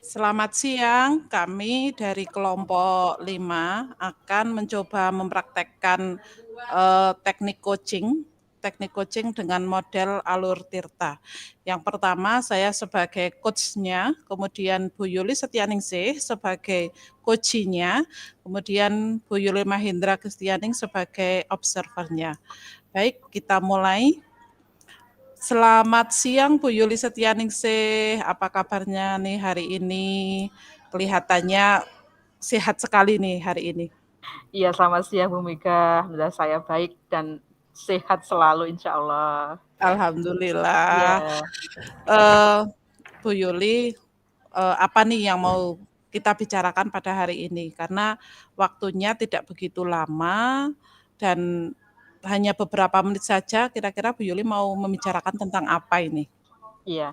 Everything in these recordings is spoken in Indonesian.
Selamat siang, kami dari kelompok 5 akan mencoba mempraktekkan, teknik coaching dengan model Alur Tirta. Yang pertama saya sebagai coach-nya, kemudian Bu Yuli Setianingsih sebagai coachee-nya, kemudian Bu Yuli Mahendra Kristianing sebagai observer-nya. Baik, kita mulai. Selamat siang Bu Yuli Setianingsih, apa kabarnya nih hari ini? Kelihatannya sehat sekali nih hari ini. Iya, selamat siang Bu Mega. Alhamdulillah saya baik dan sehat selalu insya Allah. Alhamdulillah. Iya, Eh, Bu Yuli, apa nih yang mau kita bicarakan pada hari ini? Karena waktunya tidak begitu lama dan hanya beberapa menit saja. Kira-kira Bu Yuli mau membicarakan tentang apa ini? iya.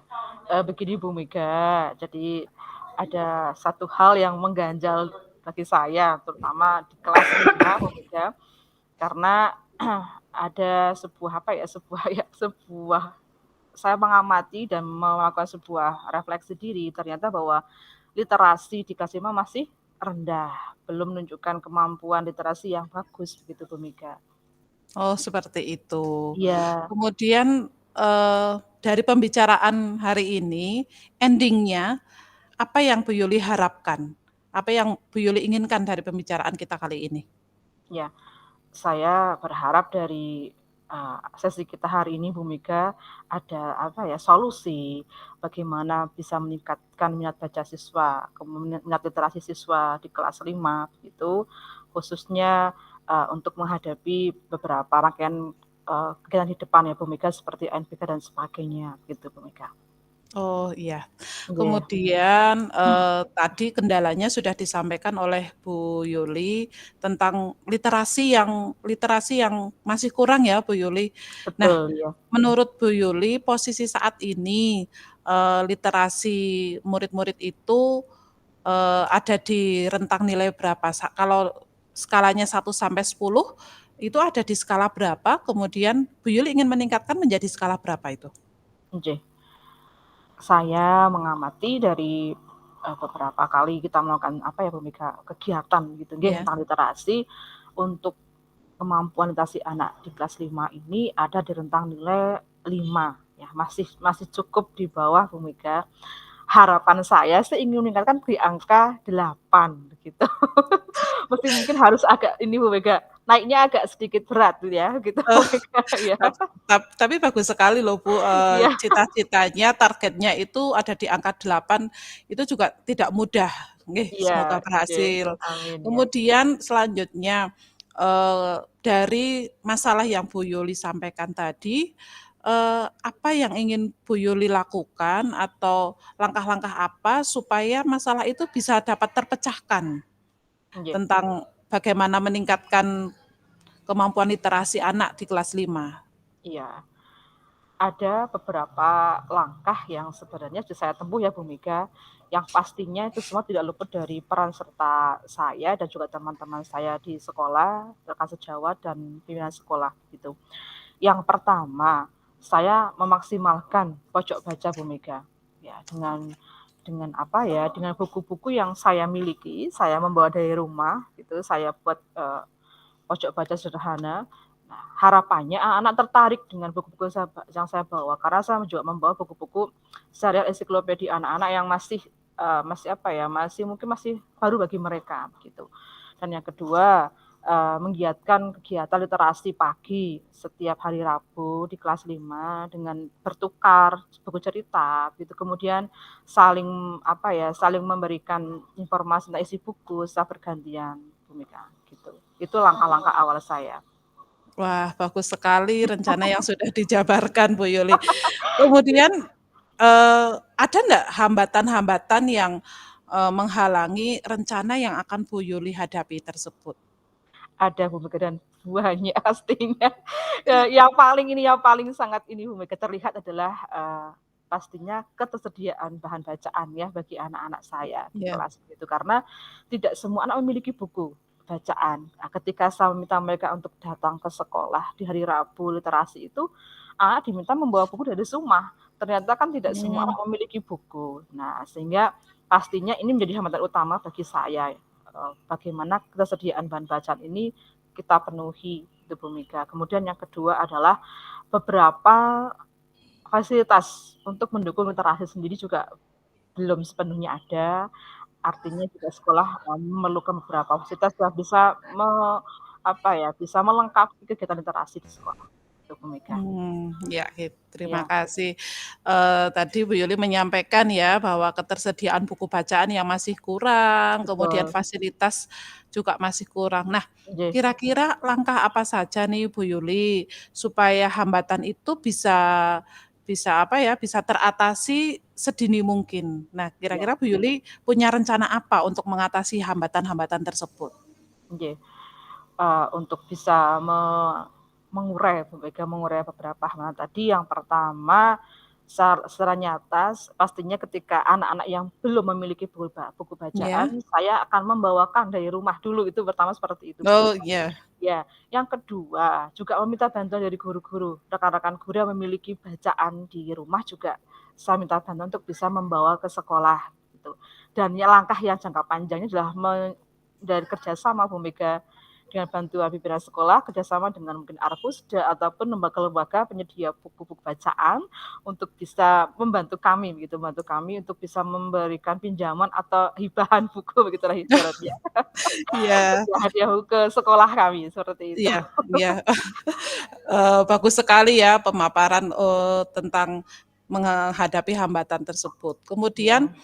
Begini Bu Mega, jadi ada satu hal yang mengganjal bagi saya, terutama di kelas 5 Bu Mega, karena ada sebuah apa ya, sebuah saya mengamati dan melakukan sebuah refleksi diri, ternyata bahwa literasi di kelas 5 masih rendah, belum menunjukkan kemampuan literasi yang bagus begitu Bu Mega. Oh, seperti itu. Iya, Kemudian, dari pembicaraan hari ini, ending-nya apa yang Bu Yuli harapkan? Apa yang Bu Yuli inginkan dari pembicaraan kita kali ini? iya. Saya berharap dari, sesi kita hari ini Bu Mega, ada apa ya, solusi bagaimana bisa meningkatkan minat baca siswa, minat literasi siswa di kelas 5 gitu, khususnya, untuk menghadapi beberapa rangkaian, kegiatan di depan ya Bu Mega, seperti UNBK dan sebagainya gitu Bu Mega. Oh, iya. Iya, Kemudian, tadi kendalanya sudah disampaikan oleh Bu Yuli tentang literasi yang masih kurang ya, Bu Yuli. Nah, betul ya. menurut Bu Yuli, posisi saat ini, literasi murid-murid itu, ada di rentang nilai berapa? Kalau skalanya 1 sampai 10, itu ada di skala berapa? Kemudian Bu Yuli ingin meningkatkan menjadi skala berapa itu? Nggih. Saya mengamati dari, beberapa kali kita melakukan apa ya Bu Mega, kegiatan gitu nggih Iya. tentang literasi, untuk kemampuan literasi anak di kelas 5 ini ada di rentang nilai 5 ya, masih masih cukup di bawah Bu Mega. Harapan saya sih ingin meningkatkan di angka 8 begitu. Mesti mungkin harus agak ini Bu Mega, naiknya agak sedikit berat ya gitu Bu Mega ya. Tapi bagus sekali loh Bu, Iya, cita-citanya, targetnya itu ada di angka 8, itu juga tidak mudah, nggih, iya, semoga nggih, berhasil. amin ya. Kemudian selanjutnya, dari masalah yang Bu Yuli sampaikan tadi, apa yang ingin Bu Yuli lakukan atau langkah-langkah apa supaya masalah itu bisa dapat terpecahkan, Nggih. tentang bagaimana meningkatkan kemampuan literasi anak di kelas 5? Iya, ada beberapa langkah yang sebenarnya sudah saya tempuh ya Bu Mega, yang pastinya itu semua tidak luput dari peran serta saya dan juga teman-teman saya di sekolah, rekan sejawat dan pimpinan sekolah gitu. Yang pertama, saya memaksimalkan pojok baca Bu Mega. Ya, dengan apa ya, dengan buku-buku yang saya miliki, saya membawa dari rumah gitu, saya buat, pojok baca sederhana. Nah, harapannya anak-anak tertarik dengan buku-buku yang saya bawa, karena saya juga membawa buku-buku serial ensiklopedia anak-anak yang masih, masih apa ya, mungkin masih baru bagi mereka, gitu. Dan yang kedua, menggiatkan kegiatan literasi pagi setiap hari Rabu di kelas 5 dengan bertukar buku cerita, gitu. Kemudian saling, apa ya, saling memberikan informasi tentang isi buku secara bergantian, demikian, gitu. Itu langkah-langkah awal saya. Wah, bagus sekali rencana yang sudah dijabarkan, Bu Yuli. Kemudian, ada nggak hambatan-hambatan yang, menghalangi rencana yang akan Bu Yuli hadapi tersebut? Ada Bu Mega dan banyak pastinya. Yang paling sangat ini Bu Mega terlihat adalah, pastinya ketersediaan bahan bacaan ya bagi anak-anak saya di Iya. kelas gitu. Karena tidak semua anak memiliki buku bacaan. Nah, ketika saya meminta mereka untuk datang ke sekolah di hari Rabu literasi itu, anak diminta membawa buku dari rumah. ternyata kan tidak semua Mmm. orang memiliki buku. Nah, sehingga pastinya ini menjadi hambatan utama bagi saya, bagaimana ketersediaan bahan bacaan ini kita penuhi, gitu Bu Mega. Kemudian yang kedua adalah beberapa fasilitas untuk mendukung literasi sendiri juga belum sepenuhnya ada, artinya juga sekolah, memerlukan beberapa fasilitas yang bisa bisa melengkapi kegiatan literasi di sekolah, gitu Bu Mega. Ya, terima Iya, kasih. Tadi Bu Yuli menyampaikan ya bahwa ketersediaan buku bacaan yang masih kurang, kemudian betul. fasilitas juga masih kurang. Nah, Nggih, kira-kira langkah apa saja nih Bu Yuli supaya hambatan itu bisa bisa apa ya, bisa teratasi sedini mungkin. Nah, iya, kira-kira Bu Yuli punya rencana apa untuk mengatasi hambatan-hambatan tersebut? nggih. Untuk bisa mengurai Bu Mega, mengurai beberapa hal tadi, yang pertama secara nyata pastinya ketika anak-anak yang belum memiliki buku Ya. bacaan, saya akan membawakan dari rumah dulu, itu pertama seperti itu Bu Oh, Mega. iya. Ya, yang kedua juga meminta bantuan dari guru-guru, rekan-rekan guru yang memiliki bacaan di rumah juga saya minta bantuan untuk bisa membawa ke sekolah gitu. Dan ya langkah yang jangka panjangnya adalah dari kerjasama Bu Mega dengan bantuan pimpinan sekolah, kerjasama dengan mungkin Arpusda ataupun lembaga-lembaga penyedia buku-buku bacaan untuk bisa membantu kami begitu, membantu kami untuk bisa memberikan pinjaman atau hibahan buku begitulah ibaratnya. Iya. Hadiah buku ke sekolah kami, seperti itu. Iya, iya. Bagus sekali ya pemaparan, tentang menghadapi hambatan tersebut. Kemudian Iya,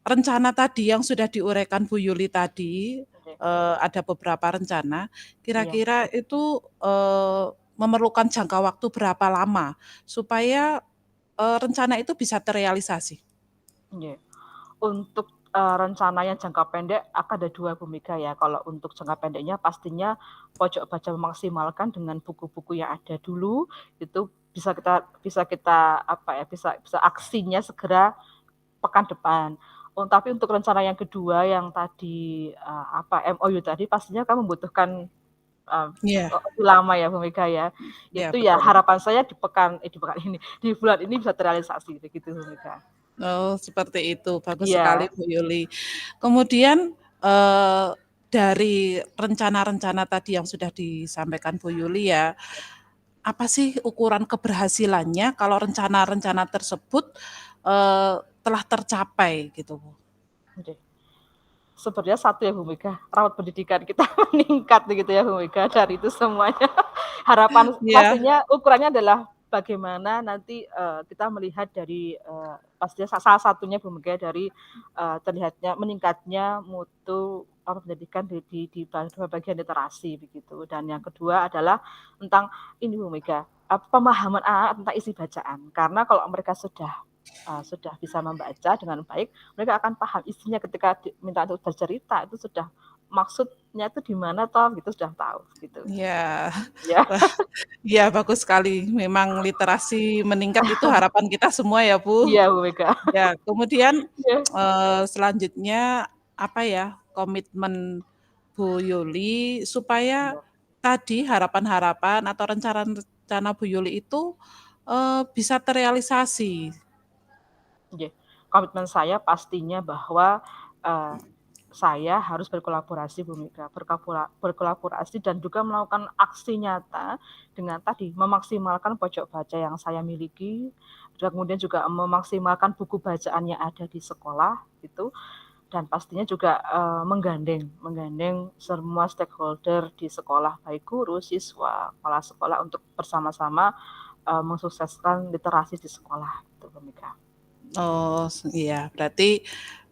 rencana tadi yang sudah diuraikan Bu Yuli tadi, oke. ada beberapa rencana, Iya, kira-kira itu, memerlukan jangka waktu berapa lama supaya, rencana itu bisa terrealisasi? iya. Untuk, rencana yang jangka pendek akan ada 2 Bu Mega ya. Kalau untuk jangka pendeknya pastinya pojok baca memaksimalkan dengan buku-buku yang ada dulu, itu bisa kita bisa bisa aksinya segera pekan depan. Tapi untuk rencana yang kedua yang tadi, MOU tadi pastinya kan membutuhkan, Iya, lebih lama ya Bu Mega ya. iya Itu ya betul. harapan saya di pekan ini, di bulan ini bisa terrealisasi begitu Bu Mega. Oh, seperti itu, bagus sekali Iya, Bu Yuli. Kemudian, dari rencana-rencana tadi yang sudah disampaikan Bu Yuli ya, apa sih ukuran keberhasilannya kalau rencana-rencana tersebut, telah tercapai gitu, Bu? oke. Sebenarnya satu ya Bu Mega, rawat pendidikan kita meningkat begitu ya Bu Mega, dari itu semuanya. Harapan Iya, pastinya ukurannya adalah bagaimana nanti, kita melihat dari, pastinya salah satunya Bu Mega dari, terlihatnya meningkatnya mutu pendidikan di bagian literasi begitu. Dan yang kedua adalah tentang ini Bu Mega, pemahaman anak-anak tentang isi bacaan. Karena kalau mereka sudah bisa membaca dengan baik, mereka akan paham isinya ketika diminta untuk bercerita, itu sudah maksudnya itu di mana toh gitu, sudah tahu gitu. iya. Ya, Wah, iya bagus sekali. Memang literasi meningkat itu harapan kita semua ya, Bu. iya Bu Mega. Ya, kemudian, Iya, selanjutnya apa ya, komitmen Bu Yuli supaya iya, tadi harapan-harapan atau rencana-rencana Bu Yuli itu, bisa terrealisasi. iya. Komitmen saya pastinya bahwa, eee, saya harus berkolaborasi Bu Mega, berkolaborasi dan juga melakukan aksi nyata dengan tadi, memaksimalkan pojok baca yang saya miliki, dan kemudian juga memaksimalkan buku bacaan yang ada di sekolah gitu. Dan pastinya juga, menggandeng menggandeng semua stakeholder di sekolah, baik guru, siswa, kepala sekolah untuk bersama-sama, mensukseskan literasi di sekolah, gitu, Bu Mega. Oh, iya, berarti,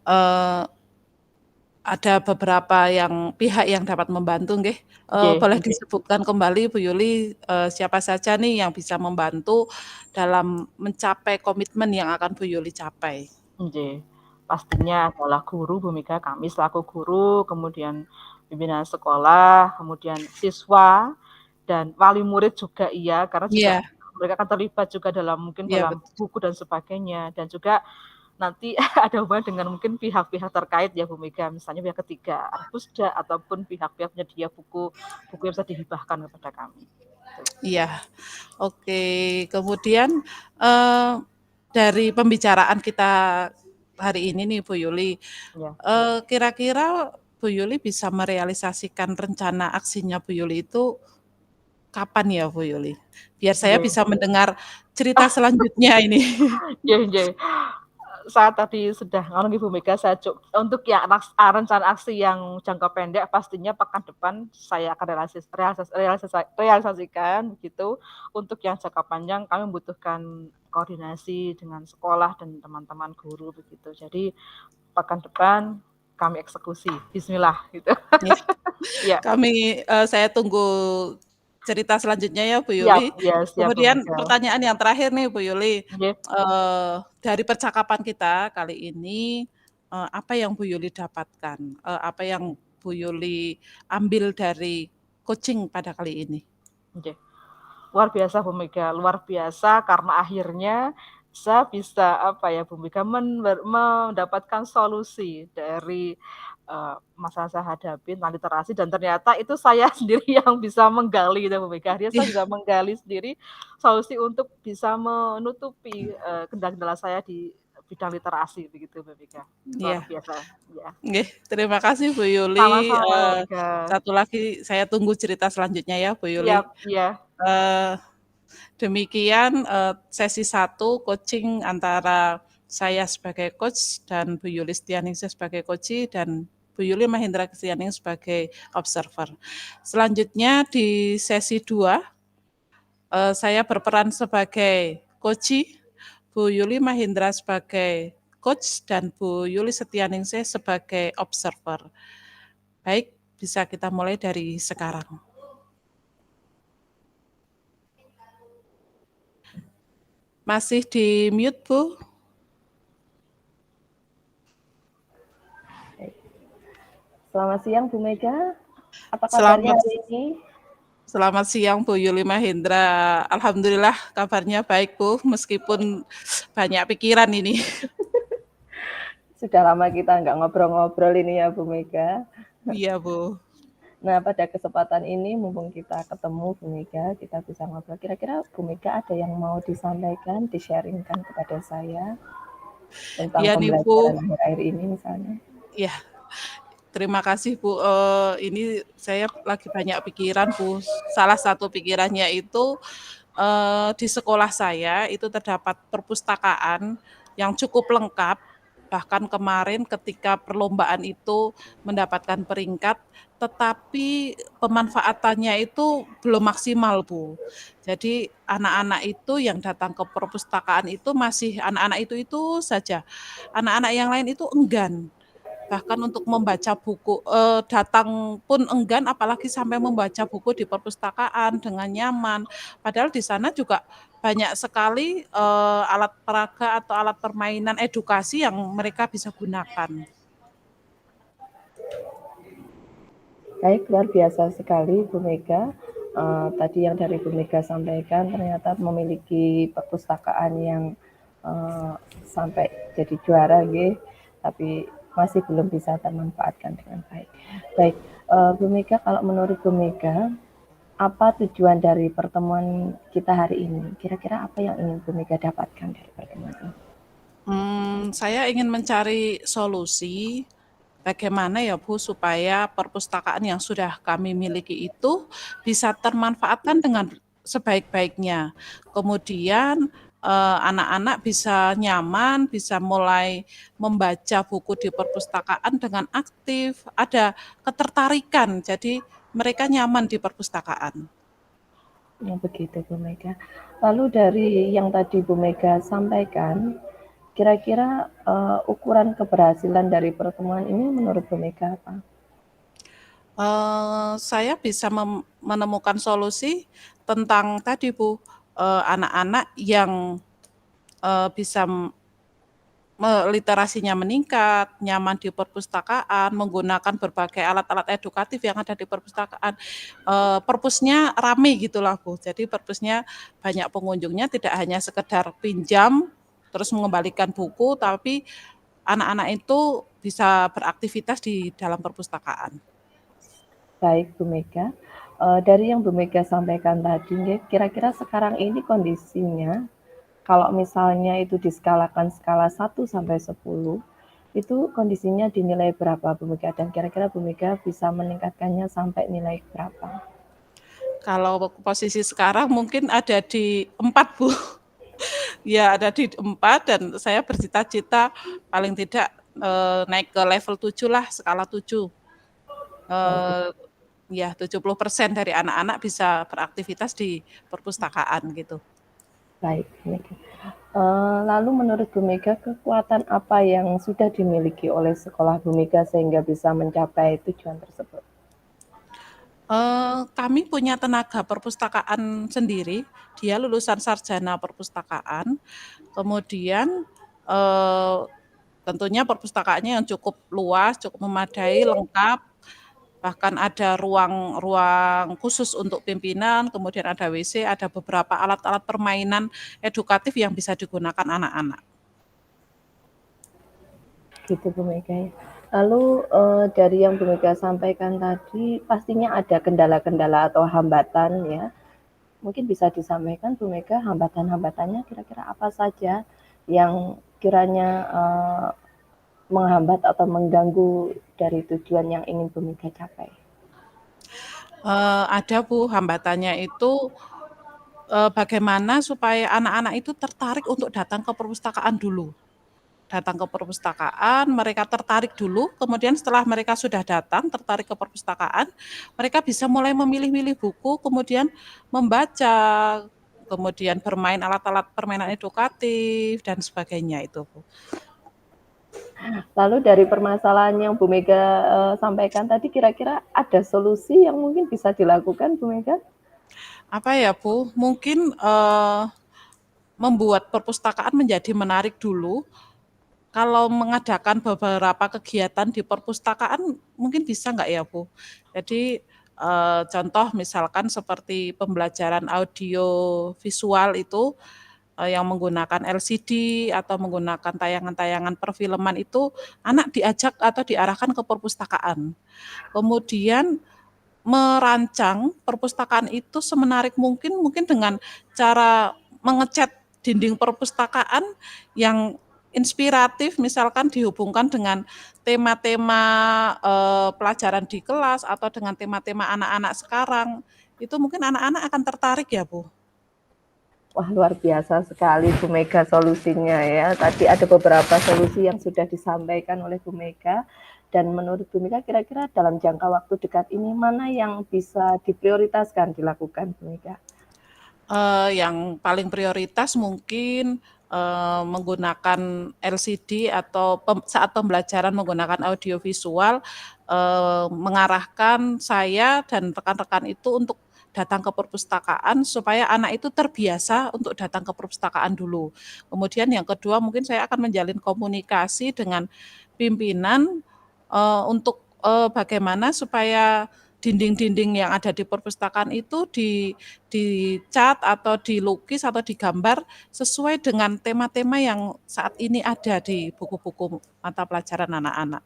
eee, ada beberapa pihak yang dapat membantu nggih, Nggih, boleh nggih, disebutkan kembali Bu Yuli, siapa saja nih yang bisa membantu dalam mencapai komitmen yang akan Bu Yuli capai? nggih. Pastinya adalah guru, Bu Mega, kami selaku guru, kemudian pimpinan sekolah, kemudian siswa, dan wali murid juga iya, karena juga Iya, mereka akan terlibat juga dalam mungkin iya dalam betul. buku dan sebagainya, dan juga nanti ada hubungan dengan mungkin pihak-pihak terkait ya Bu Mega, misalnya pihak ketiga, Arpusda ataupun pihak-pihak penyedia buku, buku yang bisa dihibahkan kepada kami, gitu. Iya, oke. Kemudian, eee dari pembicaraan kita hari ini nih Bu Yuli, Ya. kira-kira Bu Yuli bisa merealisasikan rencana aksinya Bu Yuli itu kapan ya Bu Yuli? Biar saya Nggih. bisa mendengar cerita selanjutnya ini. Nggih nggih. Saat tadi sudah ngono Ibu Mega, untuk yang rencana aksi yang jangka pendek pastinya pekan depan saya akan realisasikan begitu. Untuk yang jangka panjang kami membutuhkan koordinasi dengan sekolah dan teman-teman guru begitu. Jadi pekan depan kami eksekusi, bismillah gitu. Ya, Iya, saya tunggu cerita selanjutnya ya Bu siap, Yuli. ya siap Bu Kemudian Mega. pertanyaan yang terakhir nih Bu Yuli, Nggih. dari percakapan kita kali ini, apa yang Bu Yuli dapatkan? Apa yang Bu Yuli ambil dari coaching pada kali ini? Nggih. Luar biasa Bu Mega, luar biasa karena akhirnya saya bisa, apa ya, Bu Mega, mendapatkan solusi dari, masalah saya hadapi tentang literasi dan ternyata itu saya sendiri yang bisa menggali gitu Bu Mega. Akhirnya saya Iya, bisa menggali sendiri solusi untuk bisa menutupi, kendala-kendala saya di bidang literasi begitu Bu Mega. Luar iya. biasa, ya. Nggih, terima kasih Bu Yuli, Sama-sama Bu Mega. satu lagi saya tunggu cerita selanjutnya ya Bu Siap, Yuli. iya. Eee, Demikian, sesi satu coaching antara saya sebagai coach dan Bu Yuli Setianingsih sebagai coachee dan Bu Yuli Mahendra Kristianing sebagai observer. Selanjutnya di sesi 2, saya berperan sebagai coachee, Bu Yuli Mahendra sebagai coach dan Bu Yuli Setianingsih sebagai observer. Baik, bisa kita mulai dari sekarang. Masih di mute, Bu? Selamat siang Bu Mega, apa kabarnya Selamat hari ini? Selamat siang Bu Yuli Mahendra. Alhamdulillah kabarnya baik Bu, meskipun banyak pikiran ini. Sudah lama kita nggak ngobrol-ngobrol ini ya Bu Mega. Iya Bu. Nah pada kesempatan ini mumpung kita ketemu Bu Mega, kita bisa ngobrol. Kira-kira Bu Mega ada yang mau disampaikan, di-sharingkan kepada saya tentang Iya nih Bu. pembelajaran akhir-akhir ini misalnya? Iya, terima kasih Bu. Ini saya lagi banyak pikiran Bu. Salah satu pikirannya itu di sekolah saya itu terdapat perpustakaan yang cukup lengkap. Bahkan kemarin ketika perlombaan itu mendapatkan peringkat, tetapi pemanfaatannya itu belum maksimal, Bu. Jadi anak-anak itu yang datang ke perpustakaan itu masih anak-anak itu saja. Anak-anak yang lain itu enggan. Bahkan untuk membaca buku, datang pun enggan apalagi sampai membaca buku di perpustakaan dengan nyaman. Padahal di sana juga banyak sekali, alat peraga atau alat permainan edukasi yang mereka bisa gunakan. Baik, luar biasa sekali Bu Mega. Tadi yang dari Bu Mega sampaikan ternyata memiliki perpustakaan yang sampai jadi juara gitu, tapi masih belum bisa termanfaatkan dengan baik. Baik, Bu Mega, kalau menurut Bu Mega, apa tujuan dari pertemuan kita hari ini? Kira-kira apa yang ingin Bu Mega dapatkan dari pertemuan ini? Saya ingin mencari solusi bagaimana ya Bu supaya perpustakaan yang sudah kami miliki itu bisa termanfaatkan dengan sebaik-baiknya. Kemudian anak-anak bisa nyaman, bisa mulai membaca buku di perpustakaan dengan aktif, ada ketertarikan. Jadi mereka nyaman di perpustakaan. Ya, begitu Bu Mega. Lalu dari yang tadi Bu Mega sampaikan, kira-kira ukuran keberhasilan dari pertemuan ini menurut Bu Mega apa? Saya bisa menemukan solusi tentang tadi Bu, anak-anak yang bisa literasinya meningkat, nyaman di perpustakaan, menggunakan berbagai alat-alat edukatif yang ada di perpustakaan. Perpusnya rame gitulah Bu. Jadi perpusnya banyak pengunjungnya, tidak hanya sekedar pinjam terus mengembalikan buku, tapi anak-anak itu bisa beraktivitas di dalam perpustakaan. Baik Bu Mega, dari yang Bu Mega sampaikan tadi, kira-kira sekarang ini kondisinya Kalau misalnya itu diskalakan skala 1 sampai 10, itu kondisinya dinilai berapa Bu Mega? Dan kira-kira Bu Mega bisa meningkatkannya sampai nilai berapa? Kalau posisi sekarang mungkin ada di 4, Bu. Ya, ada di 4 dan saya bercita-cita paling tidak naik ke level 7 lah, skala 7. Baik, Ya, 70% dari anak-anak bisa beraktivitas di perpustakaan gitu. baik Bu Mega. Lalu menurut Bu Mega, kekuatan apa yang sudah dimiliki oleh sekolah Bu Mega sehingga bisa mencapai tujuan tersebut? Kami punya tenaga perpustakaan sendiri, dia lulusan sarjana perpustakaan, kemudian tentunya perpustakaannya yang cukup luas, cukup memadai, lengkap, bahkan ada ruang khusus untuk pimpinan, kemudian ada WC, ada beberapa alat-alat permainan edukatif yang bisa digunakan anak-anak. Gitu Bu Mega ya. Lalu dari yang Bu Mega sampaikan tadi, pastinya ada kendala-kendala atau hambatan ya. Mungkin bisa disampaikan Bu Mega hambatan-hambatannya kira-kira apa saja yang kiranya menghambat atau mengganggu dari tujuan yang ingin Bu Mega capai? Ada Bu, hambatannya itu bagaimana supaya anak-anak itu tertarik untuk datang ke perpustakaan dulu. Datang ke perpustakaan, mereka tertarik dulu, kemudian setelah mereka sudah datang, tertarik ke perpustakaan, mereka bisa mulai memilih-milih buku, kemudian membaca, kemudian bermain alat-alat permainan edukatif, dan sebagainya itu, Bu. Lalu dari permasalahan yang Bu Mega sampaikan tadi, kira-kira ada solusi yang mungkin bisa dilakukan Bu Mega? Apa ya, Bu, mungkin membuat perpustakaan menjadi menarik dulu. Kalau mengadakan beberapa kegiatan di perpustakaan mungkin bisa nggak ya, Bu? Jadi, contoh misalkan seperti pembelajaran audio visual itu, yang menggunakan LCD atau menggunakan tayangan-tayangan perfilman itu, anak diajak atau diarahkan ke perpustakaan. Kemudian merancang perpustakaan itu semenarik mungkin, mungkin dengan cara mengecat dinding perpustakaan yang inspiratif, misalkan dihubungkan dengan tema-tema pelajaran di kelas atau dengan tema-tema anak-anak sekarang. Itu mungkin anak-anak akan tertarik ya, Bu. Wah, luar biasa sekali Bu Mega solusinya ya. Tadi ada beberapa solusi yang sudah disampaikan oleh Bu Mega. Dan menurut Bu Mega, kira-kira dalam jangka waktu dekat ini mana yang bisa diprioritaskan dilakukan Bu Mega? Yang paling prioritas mungkin menggunakan LCD atau saat pembelajaran menggunakan audiovisual, mengarahkan saya dan rekan-rekan itu untuk datang ke perpustakaan supaya anak itu terbiasa untuk datang ke perpustakaan dulu. Kemudian yang kedua mungkin saya akan menjalin komunikasi dengan pimpinan untuk bagaimana supaya dinding-dinding yang ada di perpustakaan itu dicat atau dilukis atau digambar sesuai dengan tema-tema yang saat ini ada di buku-buku mata pelajaran anak-anak.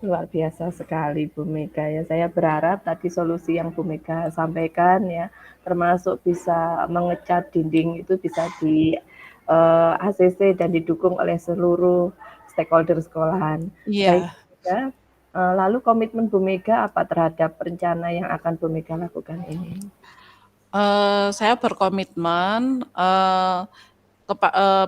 Luar biasa sekali Bu Mega ya. Saya berharap tadi solusi yang Bu Mega sampaikan ya, termasuk bisa mengecat dinding itu bisa di ACC dan didukung oleh seluruh stakeholder sekolahan. Baik, Iya, ya. Lalu komitmen Bu Mega apa terhadap rencana yang akan Bu Mega lakukan ini? saya berkomitmen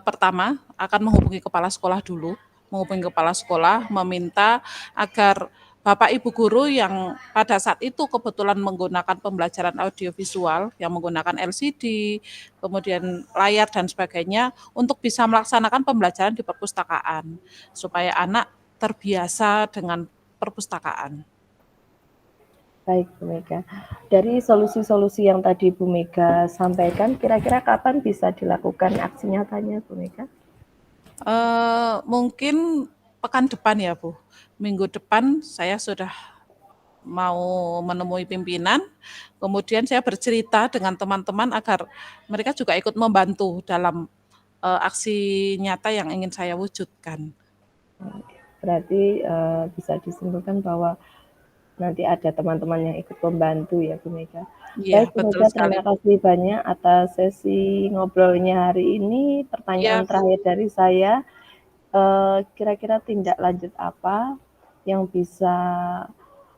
pertama akan menghubungi kepala sekolah dulu, menghubungi kepala sekolah meminta agar Bapak Ibu guru yang pada saat itu kebetulan menggunakan pembelajaran audiovisual yang menggunakan LCD, kemudian layar dan sebagainya untuk bisa melaksanakan pembelajaran di perpustakaan supaya anak terbiasa dengan perpustakaan. Baik Bu Mega. Dari solusi-solusi yang tadi Bu Mega sampaikan, kira-kira kapan bisa dilakukan aksi nyatanya Bu Mega? Mungkin pekan depan ya, Bu. Minggu depan saya sudah mau menemui pimpinan, kemudian saya bercerita dengan teman-teman agar mereka juga ikut membantu dalam, aksi nyata yang ingin saya wujudkan. Berarti bisa disimpulkan bahwa nanti ada teman-teman yang ikut membantu ya Bu Mega. Iya, Baik, Bu betul Mega, sekali. terima kasih banyak atas sesi ngobrolnya hari ini. Iya, Pertanyaan terakhir dari saya, kira-kira tindak lanjut apa yang bisa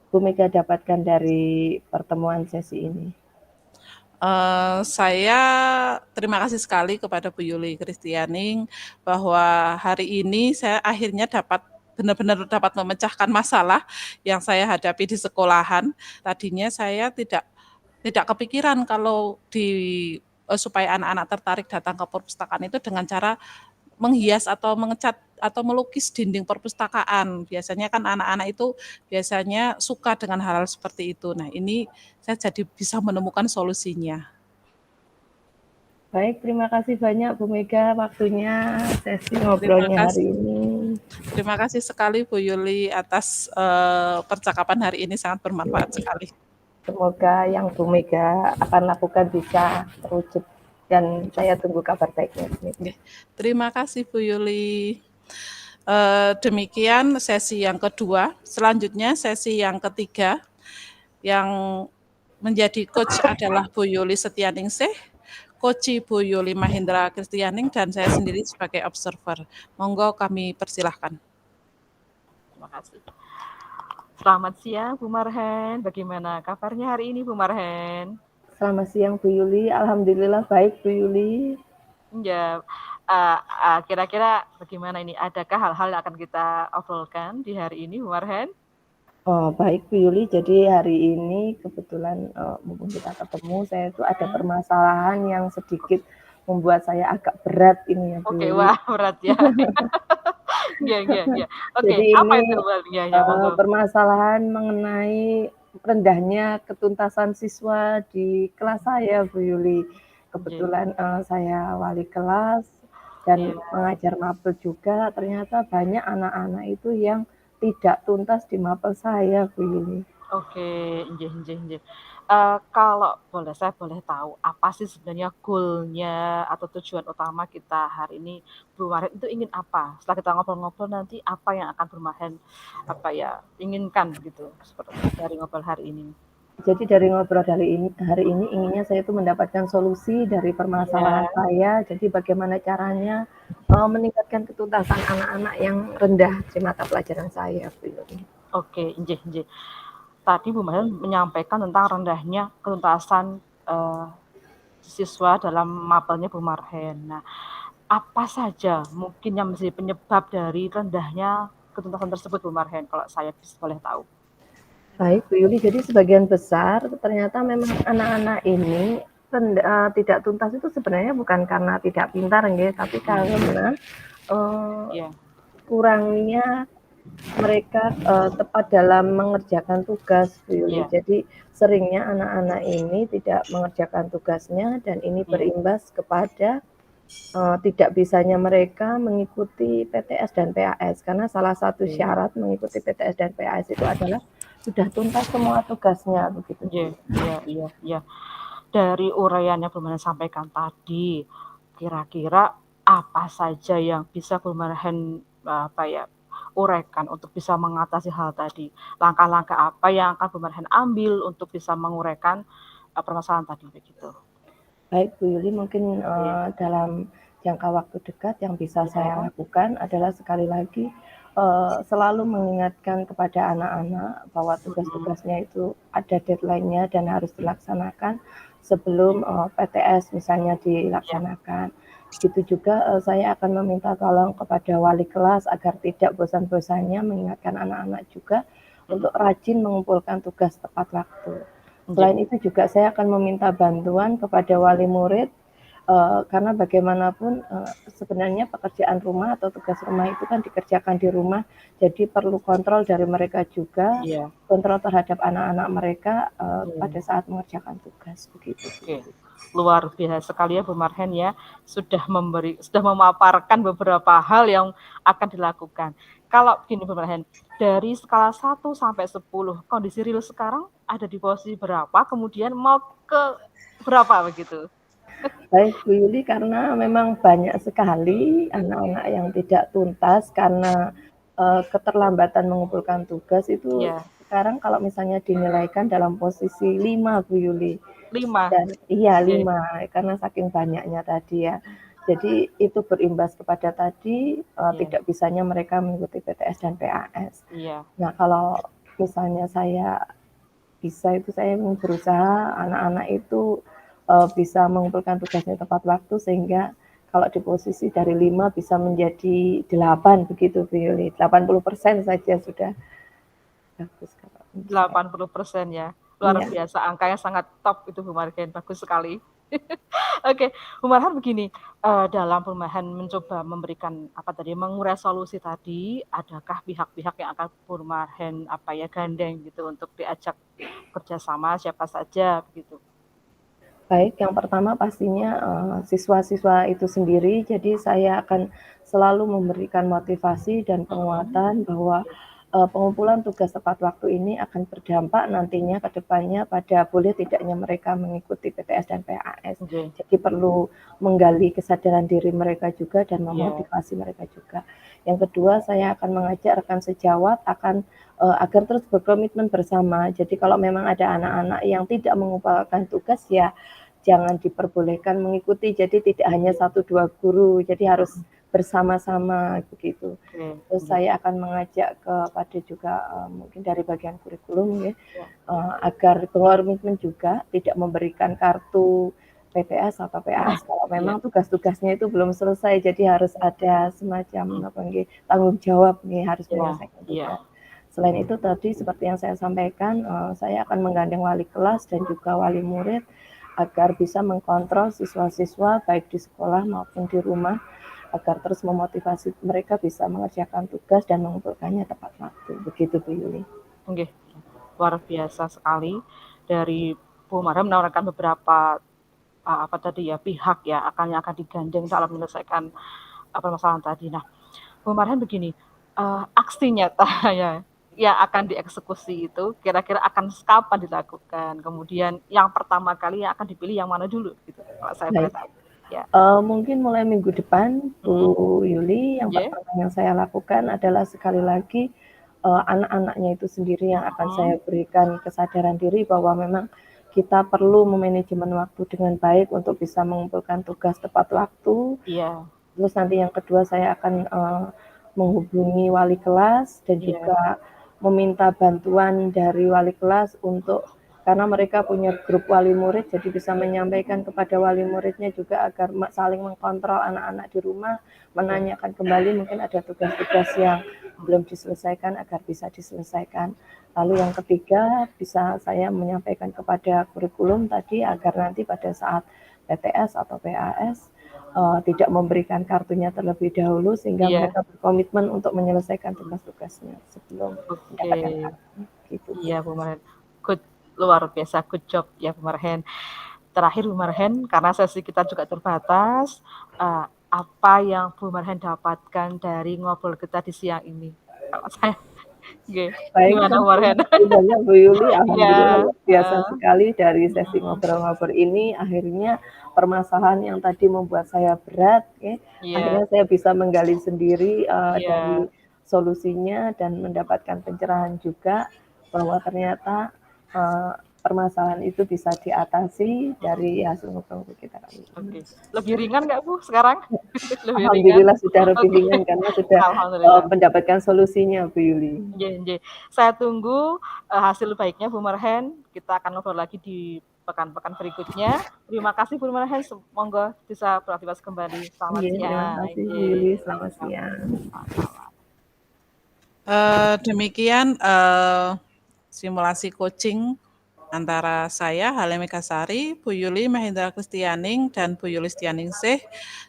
Bu Mega dapatkan dari pertemuan sesi ini? Saya terima kasih sekali kepada Bu Yuli Kristianing bahwa hari ini saya akhirnya benar-benar dapat memecahkan masalah yang saya hadapi di sekolahan. Tadinya saya tidak kepikiran kalau supaya anak-anak tertarik datang ke perpustakaan itu dengan cara menghias atau mengecat atau melukis dinding perpustakaan. Biasanya kan anak-anak itu biasanya suka dengan hal-hal seperti itu. Nah, ini saya jadi bisa menemukan solusinya. Baik, terima kasih banyak Bu Mega waktunya sesi Terima ngobrolnya hari kasih. ini. Terima kasih sekali Bu Yuli atas percakapan hari ini sangat bermanfaat sekali. Semoga yang Bu Mega akan lakukan bisa terwujud dan saya tunggu kabar baiknya Bu Mega. Terima kasih Bu Yuli. Demikian sesi yang kedua. Selanjutnya sesi yang ketiga yang menjadi coach adalah Bu Yuli Setianingsih, Coach Bu Yuli Mahendra Kristianing, dan saya sendiri sebagai observer. Monggo kami persilahkan. Terima kasih. Selamat siang Bu Marhen. Bagaimana kabarnya hari ini Bu Marhen? Selamat siang Bu Yuli, alhamdulillah baik Bu Yuli. Ya, kira-kira bagaimana ini? Adakah hal-hal yang akan kita obrolkan di hari ini Bu Marhen? Oh, baik Bu Yuli, jadi hari ini kebetulan mumpung kita ketemu, saya itu ada permasalahan yang sedikit membuat saya agak berat ini ya Bu Oke, Yuli. wah berat ya. Iya. Oke, Jadi apa ini itu Bu? Ya, monggo. permasalahan mengenai rendahnya ketuntasan siswa di kelas saya Bu Yuli. Kebetulan saya wali kelas dan Iya. mengajar mapel juga, ternyata banyak anak-anak itu yang tidak tuntas di mapel saya Bu Yuli. Oke, injih. Kalau saya boleh tahu, apa sih sebenarnya goal-nya atau tujuan utama kita hari ini, Bu Marhen itu ingin apa? Setelah kita ngobrol-ngobrol nanti apa yang akan Bu Marhen, inginkan gitu, seperti dari ngobrol hari ini? Jadi dari ngobrol hari ini inginnya saya itu mendapatkan solusi dari permasalahan Iya. saya. Jadi bagaimana caranya meningkatkan ketuntasan anak-anak yang rendah di mata pelajaran saya Bu Yuli. Oke, injih. Tadi Bu Marhen menyampaikan tentang rendahnya ketuntasan siswa dalam mapelnya Bu Marhen. Nah, apa saja mungkin yang menjadi penyebab dari rendahnya ketuntasan tersebut Bu Marhen, kalau saya boleh tahu? Baik Bu Yuli, jadi sebagian besar ternyata memang anak-anak ini tidak tuntas itu sebenarnya bukan karena tidak pintar, tapi karena kurangnya mereka tepat dalam mengerjakan tugas Bu Yuli. Jadi seringnya anak-anak ini tidak mengerjakan tugasnya dan ini berimbas kepada tidak bisanya mereka mengikuti PTS dan PAS, karena salah satu syarat mengikuti PTS dan PAS itu adalah sudah tuntas semua tugasnya begitu. Iya. Dari uraian yang Bu Marhen sampaikan tadi, kira-kira apa saja yang bisa Bu Marhen uraikan untuk bisa mengatasi hal tadi? Langkah-langkah apa yang akan Bu Marhen ambil untuk bisa menguraikan permasalahan tadi begitu? Baik Bu Yuli, mungkin dalam jangka waktu dekat yang bisa saya lakukan adalah sekali lagi selalu mengingatkan kepada anak-anak bahwa tugas-tugasnya itu ada deadline-nya dan harus dilaksanakan sebelum PTS misalnya dilaksanakan. Begitu juga saya akan meminta tolong kepada wali kelas agar tidak bosan-bosannya mengingatkan anak-anak juga untuk rajin mengumpulkan tugas tepat waktu. Selain itu juga saya akan meminta bantuan kepada wali murid karena bagaimanapun sebenarnya pekerjaan rumah atau tugas rumah itu kan dikerjakan di rumah, jadi perlu kontrol dari mereka juga, kontrol terhadap anak-anak mereka pada saat mengerjakan tugas begitu. Oke. Luar biasa sekali ya Bu Marhen ya, sudah memaparkan beberapa hal yang akan dilakukan. Kalau gini Bu Marhen, dari skala 1 sampai 10, kondisi real sekarang ada di posisi berapa, kemudian mau ke berapa begitu? Baik Bu Yuli, karena memang banyak sekali anak-anak yang tidak tuntas karena keterlambatan mengumpulkan tugas itu sekarang kalau misalnya dinilaikan dalam posisi 5 Bu Yuli. 5. Dan iya Oke. 5 karena saking banyaknya tadi ya. Jadi itu berimbas kepada tadi Iya. tidak bisanya mereka mengikuti PTS dan PAS. Iya. Nah, kalau misalnya saya bisa itu saya berusaha anak-anak itu bisa mengumpulkan tugasnya tepat waktu sehingga kalau di posisi dari 5 bisa menjadi 8 begitu Bu Yuli. 80% saja sudah bagus kalau menurut saya. 80% ya. Luar Iya. biasa, angkanya sangat top itu Bu Marhen, bagus sekali. Oke, Bu Marhen begini, dalam Bu Marhen mencoba memberikan mengurai solusi tadi, adakah pihak-pihak yang akan Bu Marhen gandeng gitu untuk diajak kerjasama siapa saja begitu? Baik, yang pertama pastinya siswa-siswa itu sendiri. Jadi saya akan selalu memberikan motivasi dan penguatan bahwa pengumpulan tugas tepat waktu ini akan berdampak nantinya ke depannya pada boleh tidaknya mereka mengikuti PTS dan PAS. Oke. Jadi perlu menggali kesadaran diri mereka juga dan Iya. memotivasi mereka juga. Yang kedua, saya akan mengajak rekan sejawat agar terus berkomitmen bersama. Jadi kalau memang ada anak-anak yang tidak mengumpulkan tugas ya jangan diperbolehkan mengikuti. Jadi tidak hanya 1-2 guru, jadi harus bersama-sama begitu. Terus saya akan mengajak kepada juga mungkin dari bagian kurikulum ya, agar berkomitmen juga tidak memberikan kartu PTS atau PAS kalau memang tugas-tugasnya itu belum selesai. Jadi harus ada semacam tanggung jawab nih harus menyelesaikan tugas. Selain itu tadi seperti yang saya sampaikan, saya akan menggandeng wali kelas dan juga wali murid agar bisa mengkontrol siswa-siswa baik di sekolah maupun di rumah agar terus memotivasi mereka bisa mengerjakan tugas dan mengumpulkannya tepat waktu. Begitu Bu Yuli. Oke, luar biasa sekali dari Bu Marhen menawarkan beberapa pihak ya yang akan digandeng dalam menyelesaikan permasalahan tadi. Nah, Bu Marhen begini, aksi nyata ya yang akan dieksekusi itu kira-kira akan kapan dilakukan? Kemudian yang pertama kali yang akan dipilih yang mana dulu gitu? Kalau saya boleh tahu. Ya. Mungkin mulai minggu depan Bu Yuli, yang pertama yang saya lakukan adalah sekali lagi anak-anaknya itu sendiri yang akan saya berikan kesadaran diri bahwa memang kita perlu memanajemen waktu dengan baik untuk bisa mengumpulkan tugas tepat waktu. Iya. Terus nanti yang kedua saya akan menghubungi wali kelas dan juga meminta bantuan dari wali kelas karena mereka punya grup wali murid, jadi bisa menyampaikan kepada wali muridnya juga agar saling mengkontrol anak-anak di rumah, menanyakan kembali mungkin ada tugas-tugas yang belum diselesaikan agar bisa diselesaikan. Lalu yang ketiga bisa saya menyampaikan kepada kurikulum tadi agar nanti pada saat PTS atau PAS tidak memberikan kartunya terlebih dahulu sehingga mereka berkomitmen untuk menyelesaikan tugas-tugasnya sebelum mendapatkan kartu. Gitu. Iya Bu Marhen, luar biasa, good job ya Bu Marhen. Terakhir Bu Marhen, karena sesi kita juga terbatas, apa yang Bu Marhen dapatkan dari ngobrol kita di siang ini? Kalau saya baik, gimana Bu Marhen? banyak Bu Yuli, alhamdulillah biasa sekali dari sesi ngobrol-ngobrol ini akhirnya permasalahan yang tadi membuat saya berat akhirnya saya bisa menggali sendiri dari solusinya dan mendapatkan pencerahan juga bahwa ternyata permasalahan itu bisa diatasi dari hasil ngobrol kita kali ini. Lebih ringan nggak Bu sekarang? Alhamdulillah sudah lebih ringan karena sudah mendapatkan solusinya Bu Yuli. Saya tunggu hasil baiknya Bu Marhen. Kita akan ngobrol lagi di pekan-pekan berikutnya. Terima kasih Bu Marhen. Monggo bisa beraktivitas kembali. Selamat siang. Terima kasih Bu Yuli. Selamat siang. Demikian simulasi coaching antara saya, Halim Megasari, Bu Yuli Mahendra Kristianing, dan Bu Yulistianingsih.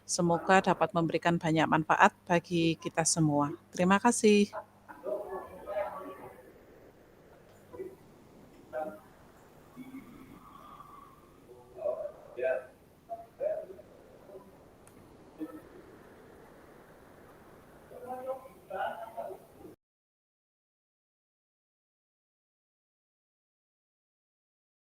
Semoga dapat memberikan banyak manfaat bagi kita semua. Terima kasih.